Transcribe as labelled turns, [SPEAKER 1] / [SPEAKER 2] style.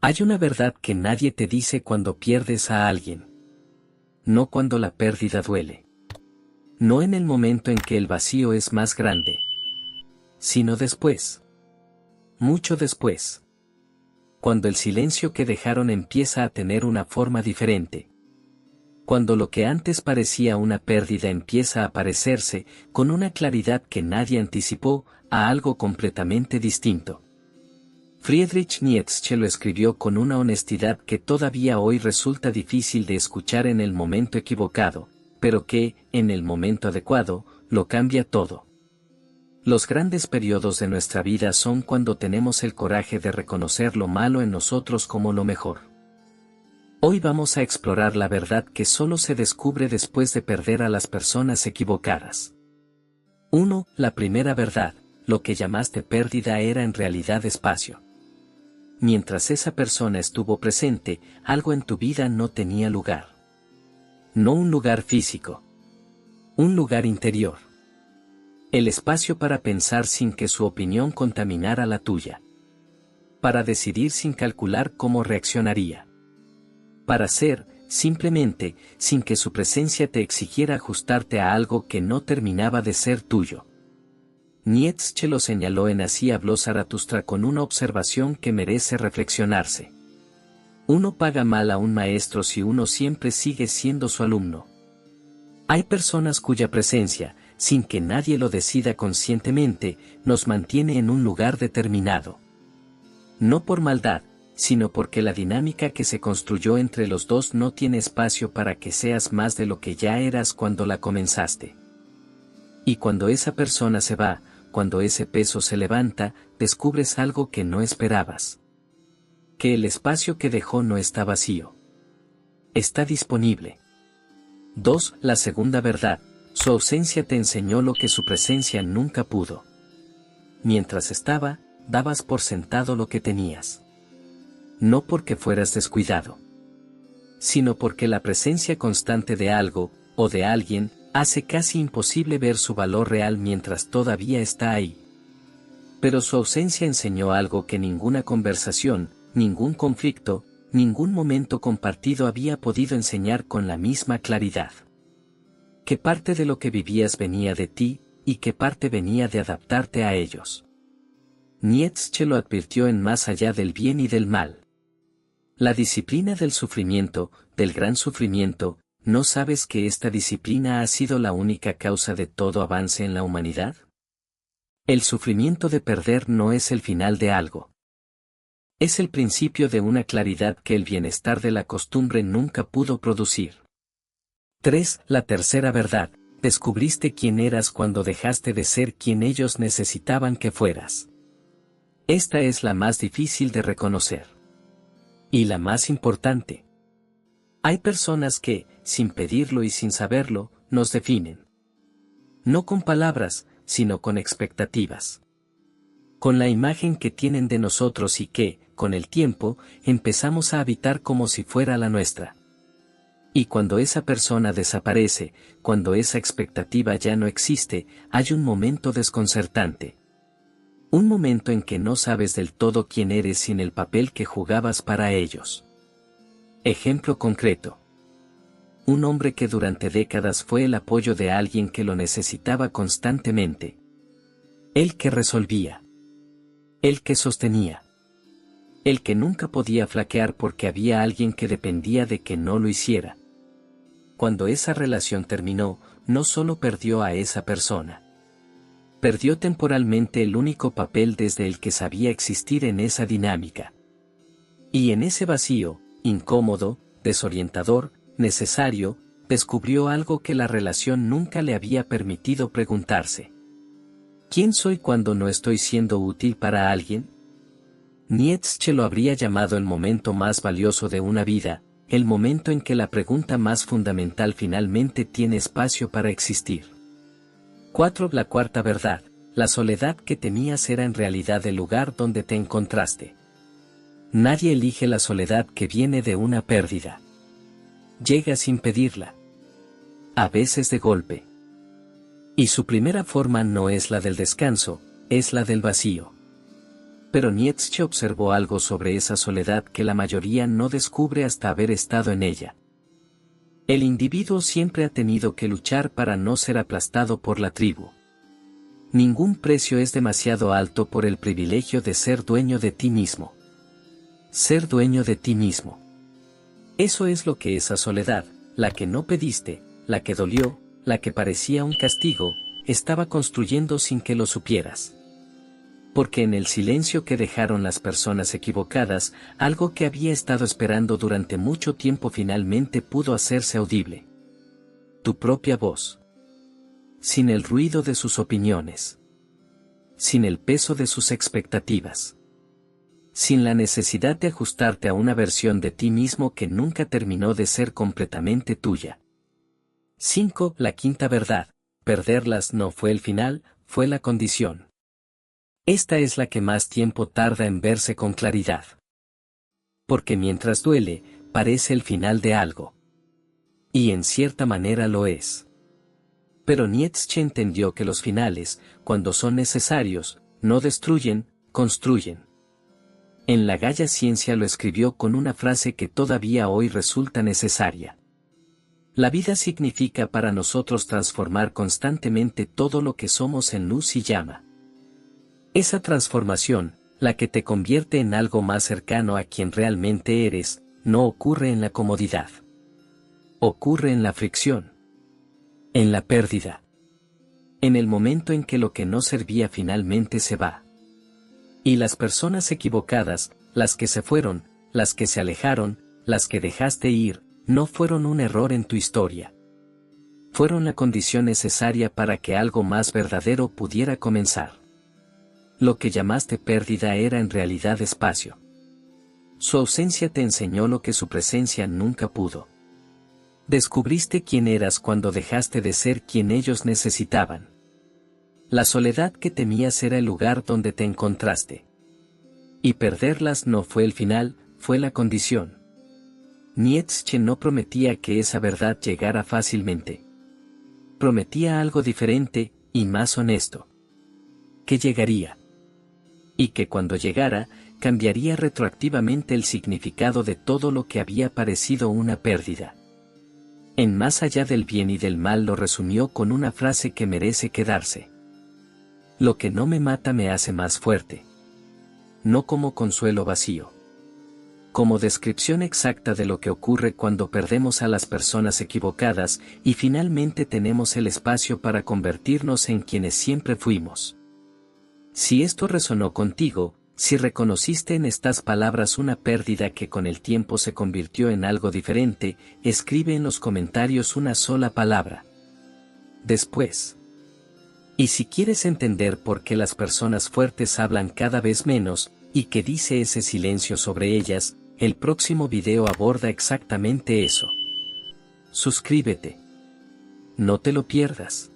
[SPEAKER 1] Hay una verdad que nadie te dice cuando pierdes a alguien. No cuando la pérdida duele. No en el momento en que el vacío es más grande. Sino después. Mucho después. Cuando el silencio que dejaron empieza a tener una forma diferente. Cuando lo que antes parecía una pérdida empieza a parecerse, con una claridad que nadie anticipó, a algo completamente distinto. Friedrich Nietzsche lo escribió con una honestidad que todavía hoy resulta difícil de escuchar en el momento equivocado, pero que, en el momento adecuado, lo cambia todo. Los grandes periodos de nuestra vida son cuando tenemos el coraje de reconocer lo malo en nosotros como lo mejor. Hoy vamos a explorar la verdad que solo se descubre después de perder a las personas equivocadas. 1. La primera verdad, lo que llamaste pérdida era en realidad espacio. Mientras esa persona estuvo presente, algo en tu vida no tenía lugar. No un lugar físico. Un lugar interior. El espacio para pensar sin que su opinión contaminara la tuya. Para decidir sin calcular cómo reaccionaría. Para ser, simplemente, sin que su presencia te exigiera ajustarte a algo que no terminaba de ser tuyo. Nietzsche lo señaló en Así habló Zaratustra con una observación que merece reflexionarse. Uno paga mal a un maestro si uno siempre sigue siendo su alumno. Hay personas cuya presencia, sin que nadie lo decida conscientemente, nos mantiene en un lugar determinado. No por maldad, sino porque la dinámica que se construyó entre los dos no tiene espacio para que seas más de lo que ya eras cuando la comenzaste. Y cuando esa persona se va, cuando ese peso se levanta, descubres algo que no esperabas. Que el espacio que dejó no está vacío. Está disponible. 2. La segunda verdad, su ausencia te enseñó lo que su presencia nunca pudo. Mientras estaba, dabas por sentado lo que tenías. No porque fueras descuidado, sino porque la presencia constante de algo, o de alguien, hace casi imposible ver su valor real mientras todavía está ahí. Pero su ausencia enseñó algo que ninguna conversación, ningún conflicto, ningún momento compartido había podido enseñar con la misma claridad. Que parte de lo que vivías venía de ti, y que parte venía de adaptarte a ellos. Nietzsche lo advirtió en Más allá del bien y del mal. La disciplina del sufrimiento, del gran sufrimiento, ¿no sabes que esta disciplina ha sido la única causa de todo avance en la humanidad? El sufrimiento de perder no es el final de algo. Es el principio de una claridad que el bienestar de la costumbre nunca pudo producir. 3. La tercera verdad, descubriste quién eras cuando dejaste de ser quien ellos necesitaban que fueras. Esta es la más difícil de reconocer. Y la más importante. Hay personas que, sin pedirlo y sin saberlo, nos definen. No con palabras, sino con expectativas. Con la imagen que tienen de nosotros y que, con el tiempo, empezamos a habitar como si fuera la nuestra. Y cuando esa persona desaparece, cuando esa expectativa ya no existe, hay un momento desconcertante. Un momento en que no sabes del todo quién eres sin el papel que jugabas para ellos. Ejemplo concreto. Un hombre que durante décadas fue el apoyo de alguien que lo necesitaba constantemente. El que resolvía. El que sostenía. El que nunca podía flaquear porque había alguien que dependía de que no lo hiciera. Cuando esa relación terminó, no solo perdió a esa persona. Perdió temporalmente el único papel desde el que sabía existir en esa dinámica. Y en ese vacío, incómodo, desorientador, necesario, descubrió algo que la relación nunca le había permitido preguntarse. ¿Quién soy cuando no estoy siendo útil para alguien? Nietzsche lo habría llamado el momento más valioso de una vida, el momento en que la pregunta más fundamental finalmente tiene espacio para existir. 4. La cuarta verdad, la soledad que temías era en realidad el lugar donde te encontraste. Nadie elige la soledad que viene de una pérdida. Llega sin pedirla. A veces de golpe. Y su primera forma no es la del descanso, es la del vacío. Pero Nietzsche observó algo sobre esa soledad que la mayoría no descubre hasta haber estado en ella. El individuo siempre ha tenido que luchar para no ser aplastado por la tribu. Ningún precio es demasiado alto por el privilegio de ser dueño de ti mismo. Ser dueño de ti mismo. Eso es lo que esa soledad, la que no pediste, la que dolió, la que parecía un castigo, estaba construyendo sin que lo supieras. Porque en el silencio que dejaron las personas equivocadas, algo que había estado esperando durante mucho tiempo finalmente pudo hacerse audible. Tu propia voz. Sin el ruido de sus opiniones. Sin el peso de sus expectativas. Sin la necesidad de ajustarte a una versión de ti mismo que nunca terminó de ser completamente tuya. 5. La quinta verdad. Perderlas no fue el final, fue la condición. Esta es la que más tiempo tarda en verse con claridad. Porque mientras duele, parece el final de algo. Y en cierta manera lo es. Pero Nietzsche entendió que los finales, cuando son necesarios, no destruyen, construyen. En La Gaya Ciencia lo escribió con una frase que todavía hoy resulta necesaria. La vida significa para nosotros transformar constantemente todo lo que somos en luz y llama. Esa transformación, la que te convierte en algo más cercano a quien realmente eres, no ocurre en la comodidad. Ocurre en la fricción. En la pérdida. En el momento en que lo que no servía finalmente se va. Y las personas equivocadas, las que se fueron, las que se alejaron, las que dejaste ir, no fueron un error en tu historia. Fueron la condición necesaria para que algo más verdadero pudiera comenzar. Lo que llamaste pérdida era en realidad espacio. Su ausencia te enseñó lo que su presencia nunca pudo. Descubriste quién eras cuando dejaste de ser quien ellos necesitaban. La soledad que temías era el lugar donde te encontraste. Y perderlas no fue el final, fue la condición. Nietzsche no prometía que esa verdad llegara fácilmente. Prometía algo diferente, y más honesto. Que llegaría. Y que cuando llegara, cambiaría retroactivamente el significado de todo lo que había parecido una pérdida. En Más allá del bien y del mal lo resumió con una frase que merece quedarse. Lo que no me mata me hace más fuerte. No como consuelo vacío. Como descripción exacta de lo que ocurre cuando perdemos a las personas equivocadas y finalmente tenemos el espacio para convertirnos en quienes siempre fuimos. Si esto resonó contigo, si reconociste en estas palabras una pérdida que con el tiempo se convirtió en algo diferente, escribe en los comentarios una sola palabra. Después. Y si quieres entender por qué las personas fuertes hablan cada vez menos, y qué dice ese silencio sobre ellas, el próximo video aborda exactamente eso. Suscríbete. No te lo pierdas.